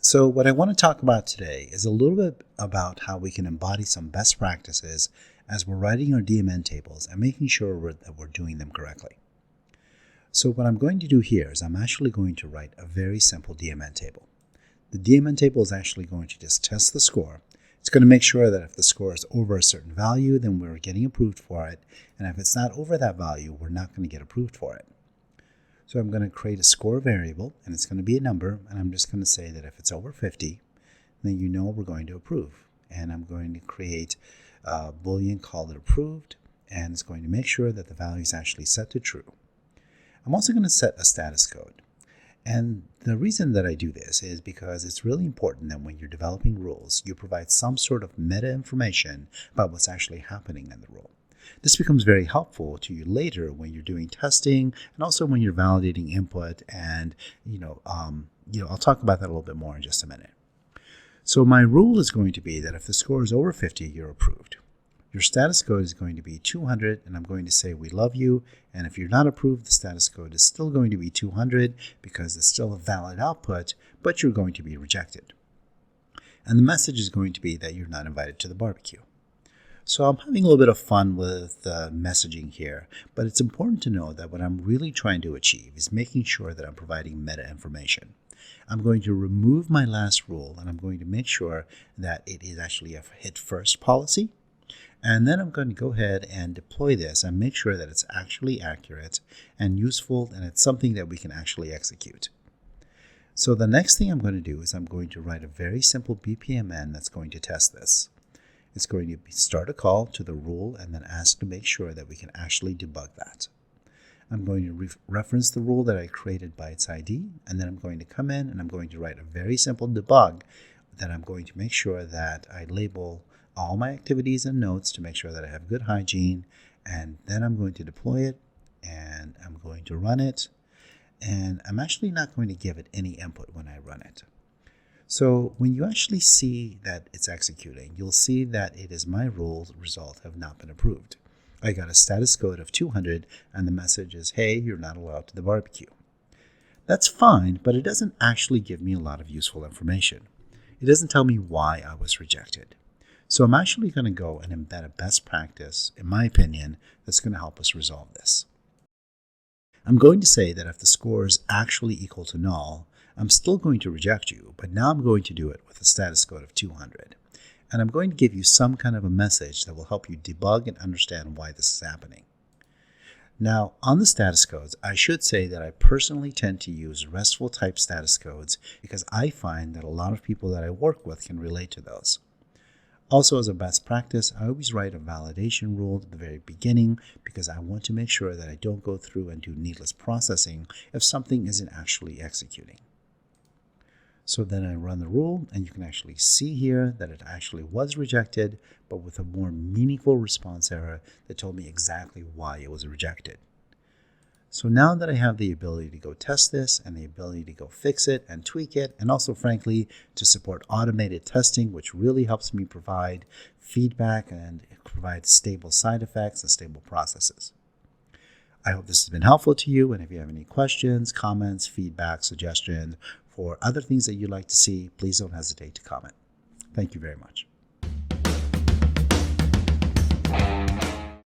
So what I want to talk about today is a little bit about how we can embody some best practices as we're writing our DMN tables and making sure that we're doing them correctly. So what I'm going to do here is I'm actually going to write a very simple DMN table. The DMN table is actually going to just test the score. It's going to make sure that if the score is over a certain value, then we're getting approved for it. And if it's not over that value, we're not going to get approved for it. So I'm going to create a score variable, and it's going to be a number, and I'm just going to say that if it's over 50, then you know we're going to approve. And I'm going to create a boolean called it approved, and it's going to make sure that the value is actually set to true. I'm also going to set a status code. And the reason that I do this is because it's really important that when you're developing rules, you provide some sort of meta information about what's actually happening in the rule. This becomes very helpful to you later when you're doing testing and also when you're validating input. And I'll talk about that a little bit more in just a minute. So my rule is going to be that if the score is over 50, you're approved. Your status code is going to be 200, and I'm going to say we love you. And if you're not approved, the status code is still going to be 200 because it's still a valid output, but you're going to be rejected. And the message is going to be that you're not invited to the barbecue. So I'm having a little bit of fun with the messaging here, but it's important to know that what I'm really trying to achieve is making sure that I'm providing meta information. I'm going to remove my last rule, and I'm going to make sure that it is actually a hit first policy. And then I'm going to go ahead and deploy this and make sure that it's actually accurate and useful, and it's something that we can actually execute. So the next thing I'm going to do is I'm going to write a very simple BPMN that's going to test this. It's going to start a call to the rule and then ask to make sure that we can actually debug that. I'm going to reference the rule that I created by its ID, and then I'm going to come in and I'm going to write a very simple debug that I'm going to make sure that I label all my activities and notes to make sure that I have good hygiene, and then I'm going to deploy it and I'm going to run it, and I'm actually not going to give it any input when I run it. So when you actually see that it's executing, you'll see that it is my rules result have not been approved. I got a status code of 200 and the message is, hey, you're not allowed to the barbecue. That's fine, but it doesn't actually give me a lot of useful information. It doesn't tell me why I was rejected. So I'm actually going to go and embed a best practice, in my opinion, that's going to help us resolve this. I'm going to say that if the score is actually equal to null, I'm still going to reject you, but now I'm going to do it with a status code of 200. And I'm going to give you some kind of a message that will help you debug and understand why this is happening. Now, on the status codes, I should say that I personally tend to use RESTful type status codes because I find that a lot of people that I work with can relate to those. Also, as a best practice, I always write a validation rule at the very beginning because I want to make sure that I don't go through and do needless processing if something isn't actually executing. So then I run the rule, and you can actually see here that it actually was rejected, but with a more meaningful response error that told me exactly why it was rejected. So now that I have the ability to go test this and the ability to go fix it and tweak it, and also, frankly, to support automated testing, which really helps me provide feedback and provide stable side effects and stable processes. I hope this has been helpful to you, and if you have any questions, comments, feedback, suggestions, or other things that you'd like to see, please don't hesitate to comment. Thank you very much.